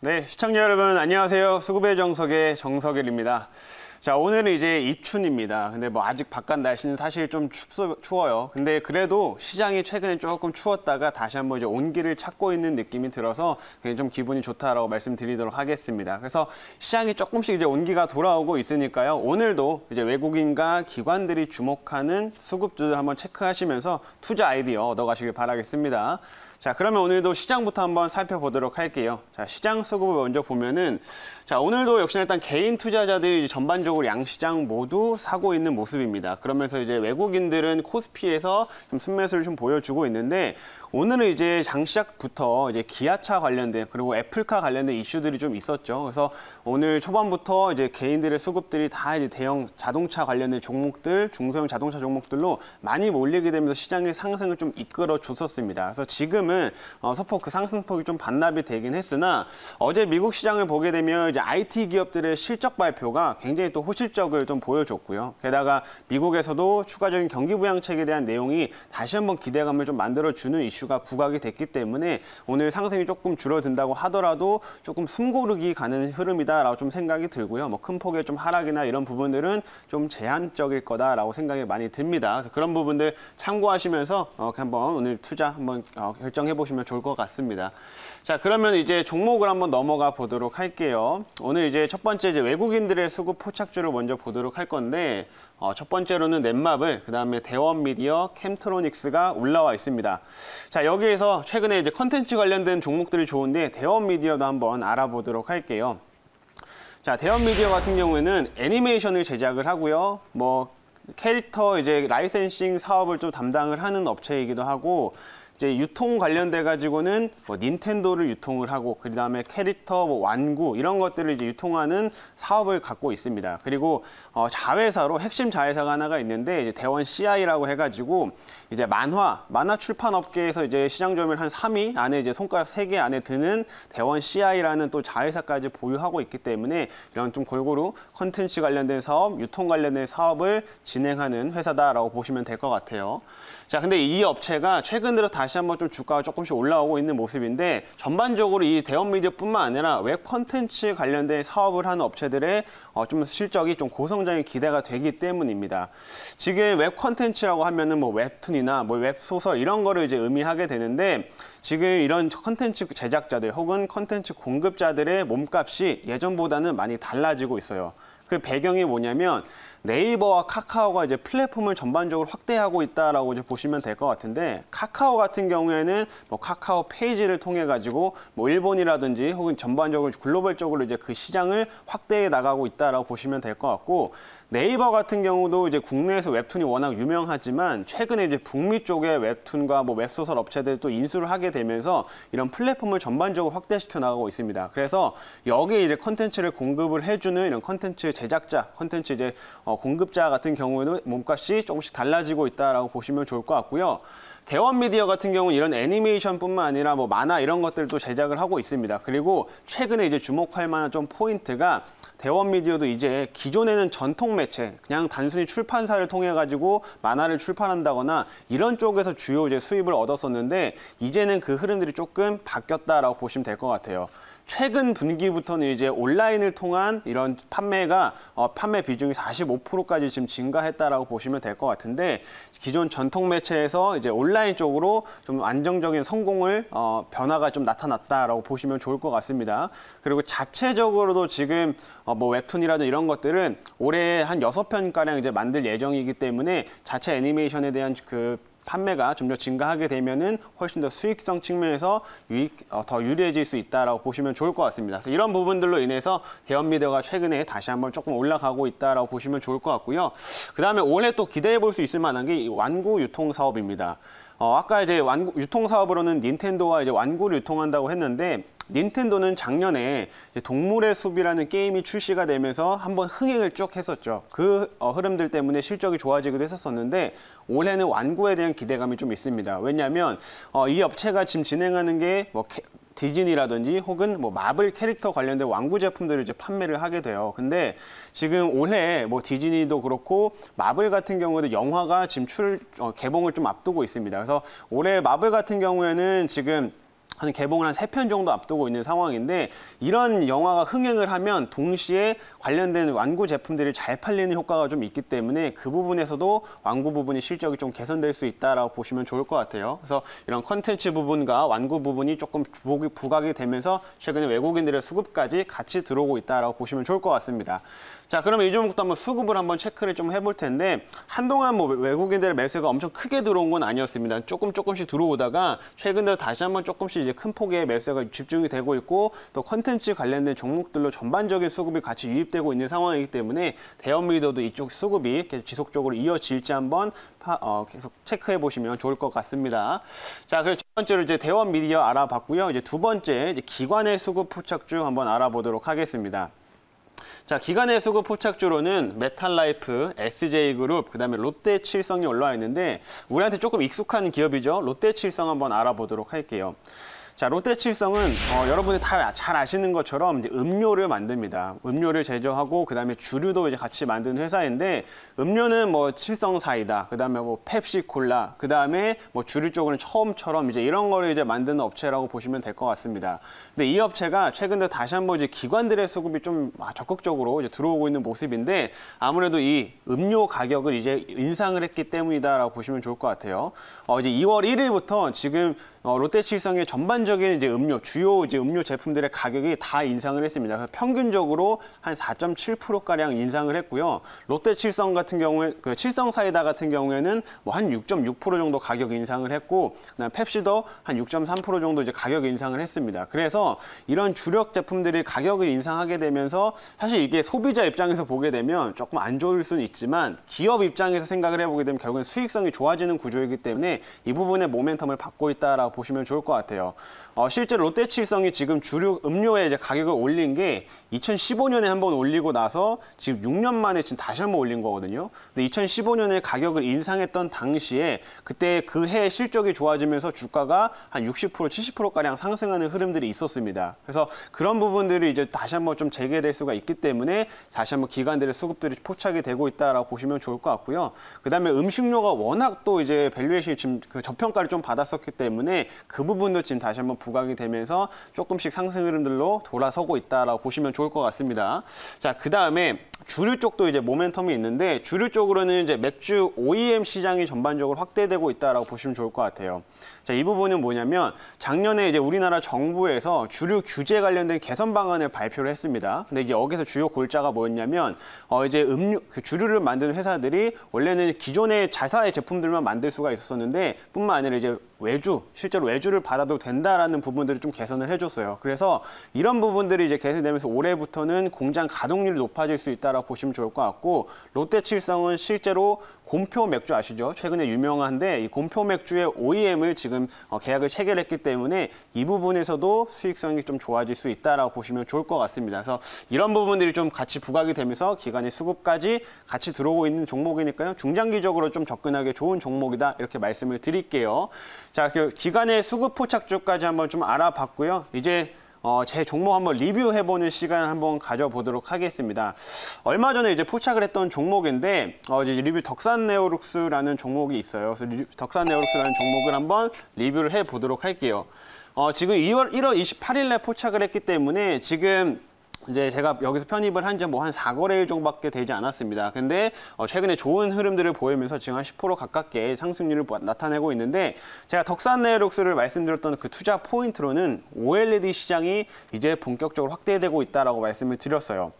네, 시청자 여러분 안녕하세요. 수급의 정석의 정석일입니다. 자, 오늘은 이제 입춘입니다. 근데 뭐 아직 바깥 날씨는 사실 좀 추워요. 근데 그래도 시장이 최근에 조금 추웠다가 다시 한번 이제 온기를 찾고 있는 느낌이 들어서 그냥 좀 기분이 좋다라고 말씀드리도록 하겠습니다. 그래서 시장이 조금씩 이제 온기가 돌아오고 있으니까요. 오늘도 이제 외국인과 기관들이 주목하는 수급주들 한번 체크하시면서 투자 아이디어 얻어가시길 바라겠습니다. 자, 그러면 오늘도 시장부터 한번 살펴보도록 할게요. 자, 시장 수급을 먼저 보면은, 자, 오늘도 역시나 일단 개인 투자자들이 전반적으로 양시장 모두 사고 있는 모습입니다. 그러면서 이제 외국인들은 코스피에서 좀 순매수를 좀 보여주고 있는데, 오늘은 이제 장시작부터 이제 기아차 관련된 그리고 애플카 관련된 이슈들이 좀 있었죠. 그래서 오늘 초반부터 이제 개인들의 수급들이 다 이제 대형 자동차 관련된 종목들, 중소형 자동차 종목들로 많이 몰리게 되면서 시장의 상승을 좀 이끌어 줬었습니다. 그래서 지금은 소폭 그 상승폭이 좀 반납이 되긴 했으나 어제 미국 시장을 보게 되면 이제 IT 기업들의 실적 발표가 굉장히 또 호실적을 좀 보여줬고요. 게다가 미국에서도 추가적인 경기 부양책에 대한 내용이 다시 한번 기대감을 좀 만들어주는 이슈가 부각이 됐기 때문에 오늘 상승이 조금 줄어든다고 하더라도 조금 숨고르기 가는 흐름이다라고 좀 생각이 들고요. 뭐 큰 폭의 좀 하락이나 이런 부분들은 좀 제한적일 거다라고 생각이 많이 듭니다. 그래서 그런 부분들 참고하시면서 한번 오늘 투자 한번 결정해 보시면 좋을 것 같습니다. 자, 그러면 이제 종목을 한번 넘어가 보도록 할게요. 오늘 이제 첫 번째 이제 외국인들의 수급 포착주를 먼저 보도록 할 건데 첫 번째로는 넷마블, 그다음에 대원미디어, 캠트로닉스가 올라와 있습니다. 자, 여기에서 최근에 이제 컨텐츠 관련된 종목들이 좋은데 대원미디어도 한번 알아보도록 할게요. 자, 대원미디어 같은 경우에는 애니메이션을 제작을 하고요. 뭐 캐릭터 이제 라이센싱 사업을 좀 담당을 하는 업체이기도 하고 이제 유통 관련돼 가지고는 뭐 닌텐도를 유통을 하고 그다음에 캐릭터 뭐 완구 이런 것들을 이제 유통하는 사업을 갖고 있습니다. 그리고 자회사로 핵심 자회사가 하나가 있는데 이제 대원 CI라고 해가지고 이제 만화 출판 업계에서 이제 시장 점유율 한 3위 안에 이제 손가락 3개 안에 드는 대원 CI라는 또 자회사까지 보유하고 있기 때문에 이런 좀 골고루 컨텐츠 관련된 사업, 유통 관련된 사업을 진행하는 회사다라고 보시면 될 것 같아요. 자, 근데 이 업체가 최근 들어 다시 한번 좀 주가가 조금씩 올라오고 있는 모습인데 전반적으로 이 대원미디어뿐만 아니라 웹 콘텐츠 관련된 사업을 하는 업체들의 좀 실적이 좀 고성장의 기대가 되기 때문입니다. 지금 웹 콘텐츠라고 하면은 뭐 웹툰이나 뭐 웹소설 이런 거를 이제 의미하게 되는데 지금 이런 콘텐츠 제작자들 혹은 콘텐츠 공급자들의 몸값이 예전보다는 많이 달라지고 있어요. 그 배경이 뭐냐면 네이버와 카카오가 이제 플랫폼을 전반적으로 확대하고 있다라고 이제 보시면 될 것 같은데 카카오 같은 경우에는 뭐 카카오 페이지를 통해 가지고 뭐 일본이라든지 혹은 전반적으로 글로벌적으로 이제 그 시장을 확대해 나가고 있다라고 보시면 될 것 같고 네이버 같은 경우도 이제 국내에서 웹툰이 워낙 유명하지만 최근에 이제 북미 쪽의 웹툰과 뭐 웹소설 업체들이 또 인수를 하게 되면서 이런 플랫폼을 전반적으로 확대시켜 나가고 있습니다. 그래서 여기에 이제 컨텐츠를 공급을 해주는 이런 컨텐츠 제작자, 컨텐츠 이제 공급자 같은 경우에는 몸값이 조금씩 달라지고 있다라고 보시면 좋을 것 같고요. 대원미디어 같은 경우는 이런 애니메이션뿐만 아니라 뭐 만화 이런 것들도 제작을 하고 있습니다. 그리고 최근에 이제 주목할 만한 좀 포인트가 대원미디어도 이제 기존에는 전통 매체, 그냥 단순히 출판사를 통해 가지고 만화를 출판한다거나 이런 쪽에서 주요 이제 수입을 얻었었는데 이제는 그 흐름들이 조금 바뀌었다라고 보시면 될 것 같아요. 최근 분기부터는 이제 온라인을 통한 이런 판매가 판매 비중이 45%까지 지금 증가했다라고 보시면 될 것 같은데 기존 전통 매체에서 이제 온라인 쪽으로 좀 안정적인 성공을 변화가 좀 나타났다라고 보시면 좋을 것 같습니다. 그리고 자체적으로도 지금 뭐 웹툰이라든 이런 것들은 올해 한 6편 가량 이제 만들 예정이기 때문에 자체 애니메이션에 대한 그 판매가 좀 더 증가하게 되면은 훨씬 더 수익성 측면에서 더 유리해질 수 있다라고 보시면 좋을 것 같습니다. 그래서 이런 부분들로 인해서 대원미디어가 최근에 다시 한번 조금 올라가고 있다라고 보시면 좋을 것 같고요. 그다음에 올해 또 기대해 볼 수 있을 만한 게 이 완구 유통 사업입니다. 아까 이제 유통 사업으로는 닌텐도와 이제 완구를 유통한다고 했는데 닌텐도는 작년에 이제 동물의 숲이라는 게임이 출시가 되면서 한번 흥행을 쭉 했었죠. 그 흐름들 때문에 실적이 좋아지기도 했었는데 올해는 완구에 대한 기대감이 좀 있습니다. 왜냐하면 이 업체가 지금 진행하는 게 뭐 디즈니라든지 혹은 뭐 마블 캐릭터 관련된 완구 제품들을 이제 판매를 하게 돼요. 근데 지금 올해 뭐 디즈니도 그렇고 마블 같은 경우도 영화가 지금 개봉을 좀 앞두고 있습니다. 그래서 올해 마블 같은 경우에는 지금 한 개봉을 한 3편 정도 앞두고 있는 상황인데 이런 영화가 흥행을 하면 동시에 관련된 완구 제품들이 잘 팔리는 효과가 좀 있기 때문에 그 부분에서도 완구 부분이 실적이 좀 개선될 수 있다라고 보시면 좋을 것 같아요. 그래서 이런 컨텐츠 부분과 완구 부분이 조금 부각이 되면서 최근에 외국인들의 수급까지 같이 들어오고 있다라고 보시면 좋을 것 같습니다. 자, 그러면 이 종목도 한번 수급을 한번 체크를 좀 해볼 텐데 한동안 뭐 외국인들의 매수가 엄청 크게 들어온 건 아니었습니다. 조금씩 들어오다가 최근 들어 다시 한번 조금씩 이제 큰 폭의 매수가 집중이 되고 있고 또 컨텐츠 관련된 종목들로 전반적인 수급이 같이 유입되고 있는 상황이기 때문에 대형 미디어도 이쪽 수급이 계속 지속적으로 이어질지 한번 계속 체크해 보시면 좋을 것 같습니다. 자, 그래서 첫 번째로 이제 대원 미디어 알아봤고요. 이제 두 번째 이제 기관의 수급 포착주 한번 알아보도록 하겠습니다. 자, 기관의 수급 포착주로는 메탈라이프, SJ그룹, 그다음에 롯데칠성이 올라와 있는데 우리한테 조금 익숙한 기업이죠. 롯데칠성 한번 알아보도록 할게요. 자, 롯데칠성은 여러분이 다 잘 아시는 것처럼 이제 음료를 만듭니다. 음료를 제조하고 그다음에 주류도 이제 같이 만드는 회사인데 음료는 뭐 칠성 사이다, 그다음에 뭐 펩시콜라, 그다음에 뭐 주류 쪽은 처음처럼 이제 이런 거를 이제 만드는 업체라고 보시면 될 것 같습니다. 근데 이 업체가 최근 들어 다시 한번 이제 기관들의 수급이 좀 적극적으로 이제 들어오고 있는 모습인데 아무래도 이 음료 가격을 이제 인상을 했기 때문이다라고 보시면 좋을 것 같아요. 이제 2월 1일부터 지금 롯데칠성의 전반적인 이제 주요 이제 음료 제품들의 가격이 다 인상을 했습니다. 그래서 평균적으로 한 4.7% 가량 인상을 했고요. 롯데칠성 같은 경우에 그 칠성 사이다 같은 경우에는 뭐 한 6.6% 정도 가격 인상을 했고, 그다음 펩시도 한 6.3% 정도 이제 가격 인상을 했습니다. 그래서 이런 주력 제품들이 가격을 인상하게 되면서 사실 이게 소비자 입장에서 보게 되면 조금 안 좋을 수는 있지만 기업 입장에서 생각을 해보게 되면 결국엔 수익성이 좋아지는 구조이기 때문에 이 부분의 모멘텀을 받고 있다라고 보시면 좋을 것 같아요. 실제로 롯데칠성이 지금 주류 음료의 이제 가격을 올린 게 2015년에 한번 올리고 나서 지금 6년 만에 지금 다시 한번 올린 거거든요. 근데 2015년에 가격을 인상했던 당시에 그때 그 해 실적이 좋아지면서 주가가 한 60%, 70%가량 상승하는 흐름들이 있었습니다. 그래서 그런 부분들이 이제 다시 한번 좀 재개될 수가 있기 때문에 다시 한번 기관들의 수급들이 포착이 되고 있다라고 보시면 좋을 것 같고요. 그다음에 음식료가 워낙 또 이제 밸류에이션이 지금 그 저평가를 좀 받았었기 때문에 그 부분도 지금 다시 한번 부각이 되면서 조금씩 상승 흐름들로 돌아서고 있다라고 보시면 좋을 것 같습니다. 자, 그다음에 주류 쪽도 이제 모멘텀이 있는데 주류 쪽으로는 이제 맥주 OEM 시장이 전반적으로 확대되고 있다라고 보시면 좋을 것 같아요. 자, 이 부분은 뭐냐면 작년에 이제 우리나라 정부에서 주류 규제 관련된 개선 방안을 발표를 했습니다. 근데 이제 여기서 주요 골자가 뭐였냐면 이제 그 주류를 만드는 회사들이 원래는 기존의 자사의 제품들만 만들 수가 있었는데 뿐만 아니라 이제 실제로 외주를 받아도 된다라는 부분들을 좀 개선을 해줬어요. 그래서 이런 부분들이 이제 개선되면서 올해부터는 공장 가동률이 높아질 수 있다라고 보시면 좋을 것 같고, 롯데칠성은 실제로 곰표 맥주 아시죠? 최근에 유명한데 이 곰표 맥주의 OEM을 지금 계약을 체결했기 때문에 이 부분에서도 수익성이 좀 좋아질 수 있다라고 보시면 좋을 것 같습니다. 그래서 이런 부분들이 좀 같이 부각이 되면서 기관의 수급까지 같이 들어오고 있는 종목이니까요. 중장기적으로 좀 접근하기 좋은 종목이다 이렇게 말씀을 드릴게요. 자, 기관의 수급 포착주까지 한번 좀 알아봤고요. 이제 제 종목 한번 리뷰해보는 시간 한번 가져보도록 하겠습니다. 얼마 전에 이제 포착을 했던 종목인데 이제 리뷰 덕산네오룩스라는 종목이 있어요. 그래서 덕산네오룩스라는 종목을 한번 리뷰를 해보도록 할게요. 지금 1월 28일에 포착을 했기 때문에 지금 이제 제가 여기서 편입을 한 지 뭐 한 4거래일 정도밖에 되지 않았습니다. 근데 최근에 좋은 흐름들을 보이면서 지금 한 10% 가깝게 상승률을 나타내고 있는데, 제가 덕산네오룩스를 말씀드렸던 그 투자 포인트로는 OLED 시장이 이제 본격적으로 확대되고 있다라고 말씀을 드렸어요.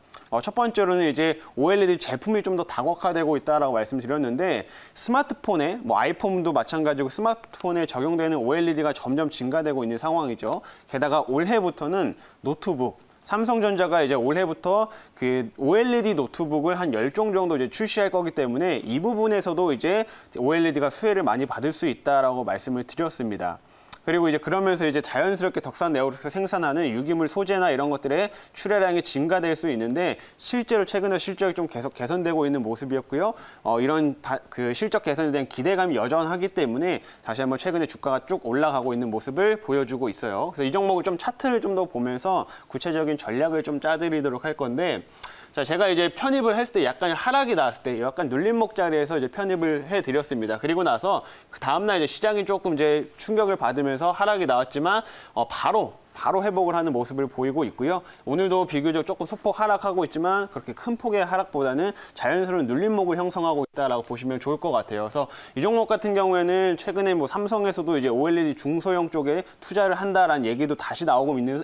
첫 번째로는 이제 OLED 제품이 좀 더 다각화되고 있다라고 말씀드렸는데, 스마트폰에 뭐 아이폰도 마찬가지고 스마트폰에 적용되는 OLED가 점점 증가되고 있는 상황이죠. 게다가 올해부터는 노트북, 삼성전자가 이제 올해부터 그 OLED 노트북을 한 10종 정도 이제 출시할 거기 때문에 이 부분에서도 이제 OLED가 수혜를 많이 받을 수 있다라고 말씀을 드렸습니다. 그리고 이제 그러면서 이제 자연스럽게 덕산네오룩스가 생산하는 유기물 소재나 이런 것들의 출하량이 증가될 수 있는데, 실제로 최근에 실적이 좀 계속 개선되고 있는 모습이었고요. 이런 그 실적 개선에 대한 기대감이 여전하기 때문에 다시 한번 최근에 주가가 쭉 올라가고 있는 모습을 보여주고 있어요. 그래서 이 종목을 좀 차트를 좀 더 보면서 구체적인 전략을 좀 짜드리도록 할 건데, 자, 제가 이제 편입을 했을 때 약간 하락이 나왔을 때 약간 눌림목 자리에서 이제 편입을 해드렸습니다. 그리고 나서 그 다음날 이제 시장이 조금 이제 충격을 받으면서 하락이 나왔지만 바로 회복을 하는 모습을 보이고 있고요. 오늘도 비교적 조금 소폭 하락하고 있지만 그렇게 큰 폭의 하락보다는 자연스러운 눌림목을 형성하고 있다라고 보시면 좋을 것 같아요. 그래서 이 종목 같은 경우에는 최근에 뭐 삼성에서도 이제 OLED 중소형 쪽에 투자를 한다라는 얘기도 다시 나오고 있는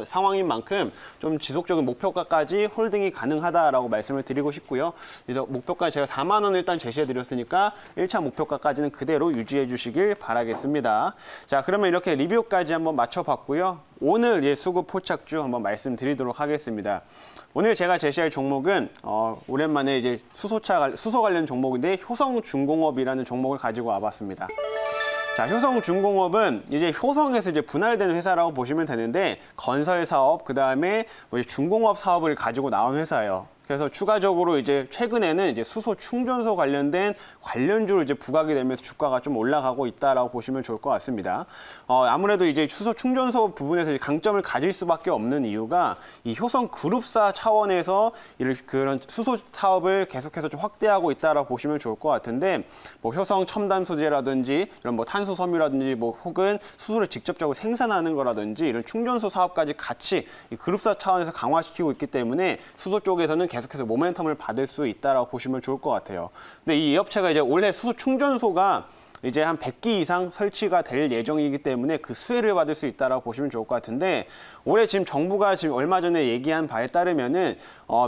상황인 만큼 좀 지속적인 목표가까지 홀딩이 가능하다라고 말씀을 드리고 싶고요. 그래서 목표가 제가 4만 원 일단 제시해 드렸으니까 1차 목표가까지는 그대로 유지해 주시길 바라겠습니다. 자, 그러면 이렇게 리뷰까지 한번 맞춰봤고요. 오늘 수급 포착주 한번 말씀드리도록 하겠습니다. 오늘 제가 제시할 종목은 오랜만에 이제 수소 관련 종목인데 효성중공업이라는 종목을 가지고 와봤습니다. 자, 효성중공업은 이제 효성에서 이제 분할된 회사라고 보시면 되는데 건설 사업, 그다음에 뭐 중공업 사업을 가지고 나온 회사예요. 그래서 추가적으로 이제 최근에는 이제 수소 충전소 관련된 관련주로 이제 부각이 되면서 주가가 좀 올라가고 있다라고 보시면 좋을 것 같습니다. 아무래도 이제 수소 충전소 부분에서 이제 강점을 가질 수밖에 없는 이유가 이 효성 그룹사 차원에서 그런 수소 사업을 계속해서 좀 확대하고 있다라고 보시면 좋을 것 같은데, 뭐 효성 첨단 소재라든지 이런 뭐 탄소 섬유라든지 뭐 혹은 수소를 직접적으로 생산하는 거라든지 이런 충전소 사업까지 같이 이 그룹사 차원에서 강화시키고 있기 때문에 수소 쪽에서는 계속해서 모멘텀을 받을 수 있다라고 보시면 좋을 것 같아요. 근데 이 업체가 이제 올해 수소 충전소가 이제 한 100기 이상 설치가 될 예정이기 때문에 그 수혜를 받을 수 있다라고 보시면 좋을 것 같은데, 올해 지금 정부가 지금 얼마 전에 얘기한 바에 따르면은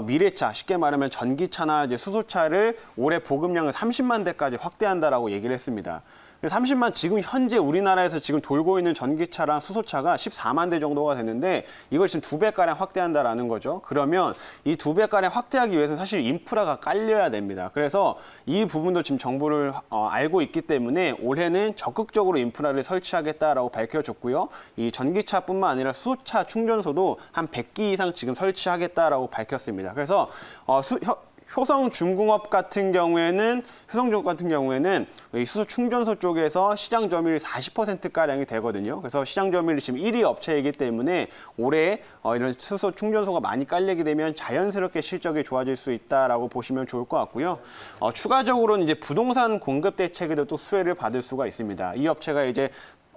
미래차, 쉽게 말하면 전기차나 이제 수소차를 올해 보급량을 30만 대까지 확대한다라고 얘기를 했습니다. 30만, 지금 현재 우리나라에서 지금 돌고 있는 전기차랑 수소차가 14만 대 정도가 되는데 이걸 지금 2배가량 확대한다라는 거죠. 그러면 이 2배가량 확대하기 위해서는 사실 인프라가 깔려야 됩니다. 그래서 이 부분도 지금 정부를 알고 있기 때문에 올해는 적극적으로 인프라를 설치하겠다라고 밝혀줬고요. 이 전기차뿐만 아니라 수소차 충전소도 한 100기 이상 지금 설치하겠다라고 밝혔습니다. 그래서 효성중공업 같은 경우에는 이 수소 충전소 쪽에서 시장 점유율이 40%가량이 되거든요. 그래서 시장 점유율이 지금 1위 업체이기 때문에 올해 이런 수소 충전소가 많이 깔리게 되면 자연스럽게 실적이 좋아질 수 있다라고 보시면 좋을 것 같고요. 추가적으로는 이제 부동산 공급 대책에도 또 수혜를 받을 수가 있습니다. 이 업체가 이제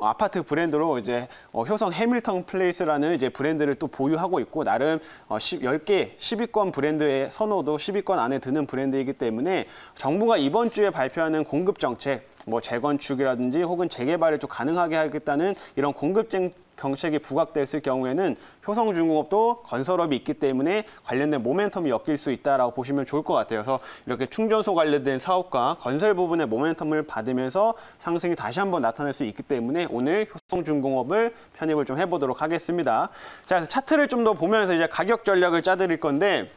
아파트 브랜드로 이제 효성 해밀턴 플레이스라는 이제 브랜드를 또 보유하고 있고, 나름 10개 10위권 브랜드의 선호도 10위권 안에 드는 브랜드이기 때문에 정부가 이번 주에 발표하는 공급 정책, 뭐 재건축이라든지 혹은 재개발을 좀 가능하게 하겠다는 이런 공급 정책이 부각됐을 경우에는 효성중공업도 건설업이 있기 때문에 관련된 모멘텀이 엮일 수 있다라고 보시면 좋을 것 같아요. 그래서 이렇게 충전소 관련된 사업과 건설 부분의 모멘텀을 받으면서 상승이 다시 한번 나타날 수 있기 때문에 오늘 효성중공업을 편입을 좀 해보도록 하겠습니다. 자, 그래서 차트를 좀 더 보면서 이제 가격 전략을 짜드릴 건데,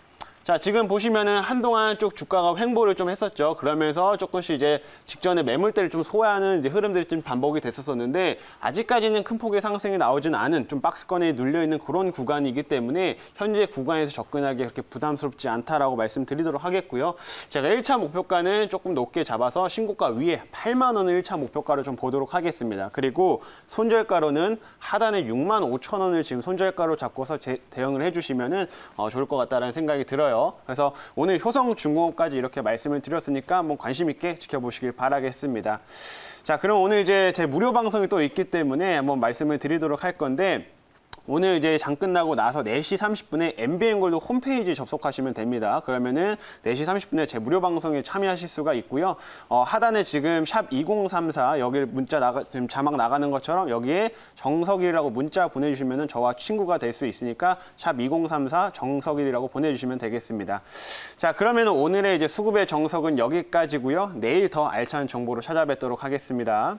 자, 지금 보시면은 한동안 쭉 주가가 횡보를 좀 했었죠. 그러면서 조금씩 이제 직전에 매물대를 좀 소화하는 이제 흐름들이 좀 반복이 됐었는데, 아직까지는 큰 폭의 상승이 나오진 않은 좀 박스권에 눌려 있는 그런 구간이기 때문에 현재 구간에서 접근하기 그렇게 부담스럽지 않다라고 말씀드리도록 하겠고요. 제가 1차 목표가는 조금 높게 잡아서 신고가 위에 8만 원을 1차 목표가로 좀 보도록 하겠습니다. 그리고 손절가로는 하단에 6만 5천 원을 지금 손절가로 잡고서 대응을 해주시면은 좋을 것 같다라는 생각이 들어요. 그래서 오늘 효성중공업까지 이렇게 말씀을 드렸으니까 한번 관심 있게 지켜보시길 바라겠습니다. 자, 그럼 오늘 이제 제 무료 방송이 또 있기 때문에 한번 말씀을 드리도록 할 건데, 오늘 이제 장 끝나고 나서 4시 30분에 MBN골드 홈페이지 접속하시면 됩니다. 그러면은 4시 30분에 제 무료 방송에 참여하실 수가 있고요. 하단에 지금 샵 2034 여기 지금 자막 나가는 것처럼 여기에 정석일이라고 문자 보내주시면은 저와 친구가 될 수 있으니까 샵 2034 정석일이라고 보내주시면 되겠습니다. 자, 그러면 오늘의 이제 수급의 정석은 여기까지고요. 내일 더 알찬 정보로 찾아뵙도록 하겠습니다.